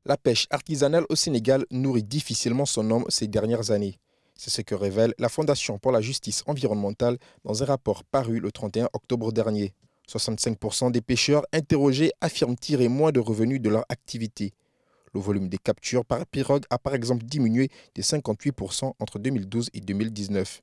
La pêche artisanale au Sénégal nourrit difficilement son homme ces dernières années. C'est ce que révèle la Fondation pour la justice environnementale dans un rapport paru le 31 octobre dernier. 65% des pêcheurs interrogés affirment tirer moins de revenus de leur activité. Le volume des captures par pirogue a par exemple diminué de 58% entre 2012 et 2019.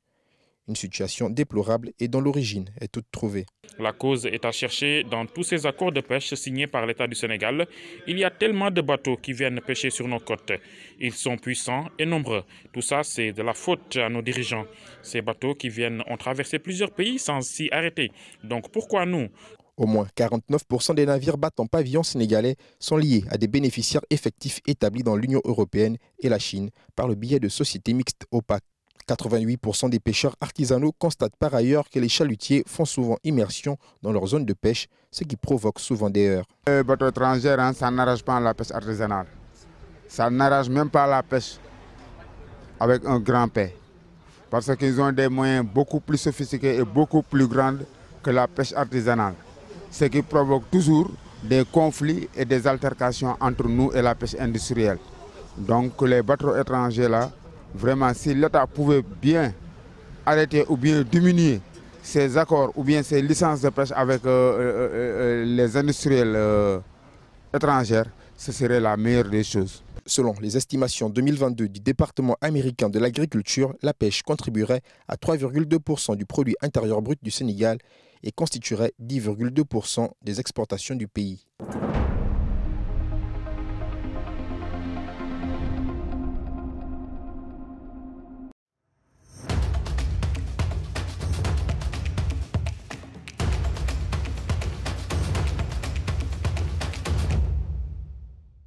Une situation déplorable et dont l'origine est toute trouvée. La cause est à chercher dans tous ces accords de pêche signés par l'État du Sénégal. Il y a tellement de bateaux qui viennent pêcher sur nos côtes. Ils sont puissants et nombreux. Tout ça, c'est de la faute à nos dirigeants. Ces bateaux qui viennent ont traversé plusieurs pays sans s'y arrêter. Donc pourquoi nous ? Au moins 49% des navires battant pavillon sénégalais sont liés à des bénéficiaires effectifs établis dans l'Union européenne et la Chine par le biais de sociétés mixtes opaques. 88% des pêcheurs artisanaux constatent par ailleurs que les chalutiers font souvent immersion dans leur zone de pêche, ce qui provoque souvent des heurts. Les bateaux étrangers, ça n'arrache pas la pêche artisanale. Ça n'arrache même pas la pêche avec un grand P. Parce qu'ils ont des moyens beaucoup plus sophistiqués et beaucoup plus grands que la pêche artisanale. Ce qui provoque toujours des conflits et des altercations entre nous et la pêche industrielle. Donc les bateaux étrangers là, vraiment, si l'État pouvait bien arrêter ou bien diminuer ces accords ou bien ces licences de pêche avec les industriels étrangers, ce serait la meilleure des choses. Selon les estimations 2022 du département américain de l'agriculture, la pêche contribuerait à 3,2% du produit intérieur brut du Sénégal et constituerait 10,2% des exportations du pays.